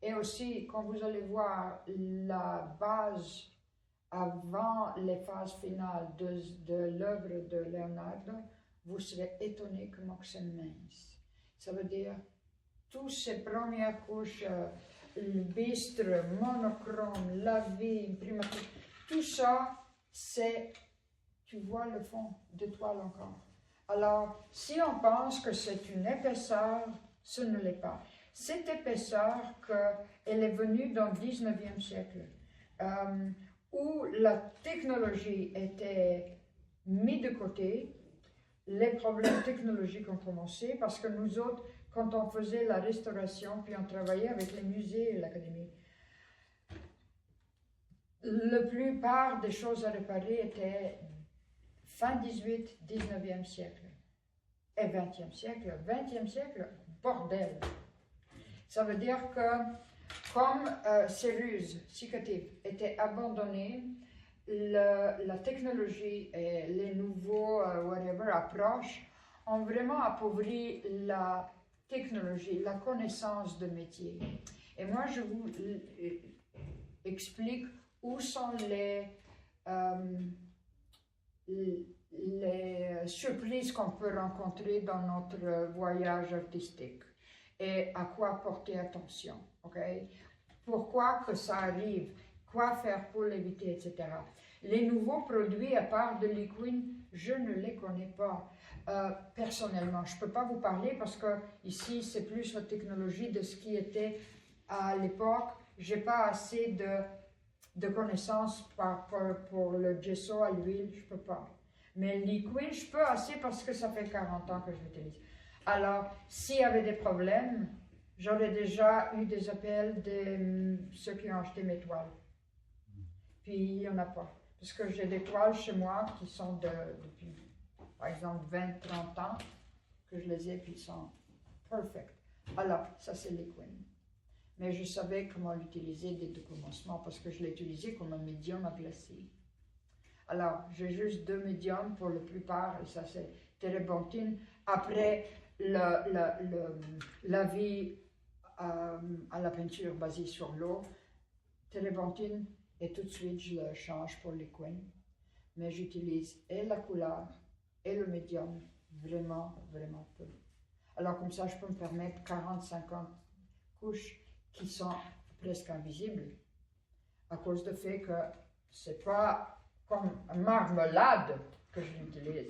Et aussi, quand vous allez voir la base avant les phases finales de l'œuvre de Leonardo, vous serez étonné comment c'est mince. Ça veut dire, toutes ces premières couches, le bistre, monochrome, la vie, imprimature, tout ça, c'est, tu vois le fond de toile encore. Alors, si on pense que c'est une épaisseur, ce ne l'est pas. Cette épaisseur, elle est venue dans le 19e siècle, où la technologie était mise de côté, les problèmes technologiques ont commencé, parce que nous autres, quand on faisait la restauration, puis on travaillait avec les musées et l'académie, la plupart des choses à réparer étaient fin 18, 19e siècle et 20e siècle. 20e siècle, bordel! Ça veut dire que comme ces ruses cicatives étaient abandonnées, la technologie et les nouveaux approches ont vraiment appauvri la technologie, la connaissance de métier. Et moi, je vous explique où sont les surprises qu'on peut rencontrer dans notre voyage artistique et à quoi porter attention, ok? Pourquoi que ça arrive, quoi faire pour l'éviter, etc. Les nouveaux produits, à part de Liquin, je ne les connais pas. Personnellement, je ne peux pas vous parler parce que ici, c'est plus la technologie de ce qui était à l'époque. Je n'ai pas assez de connaissances pour le gesso à l'huile, je ne peux pas. Mais Liquin, je peux assez parce que ça fait 40 ans que je l'utilise. Alors, s'il y avait des problèmes, j'aurais déjà eu des appels de ceux qui ont acheté mes toiles. Puis, il n'y en a pas. Parce que j'ai des toiles chez moi qui sont depuis, par exemple, 20-30 ans, que je les ai, puis ils sont perfect. Alors, ça c'est Liquin. Mais je savais comment l'utiliser dès le commencement, parce que je l'ai utilisé comme un médium à glacer. Alors, j'ai juste 2 médiums pour la plupart, et ça c'est térébenthine. Après, la vie à la peinture basée sur l'eau, térébenthine, et tout de suite je le change pour Liquin. Mais j'utilise et la couleur et le médium vraiment, vraiment peu. Alors comme ça, je peux me permettre 40-50 couches qui sont presque invisibles à cause du fait que c'est pas comme marmelade que je l'utilise.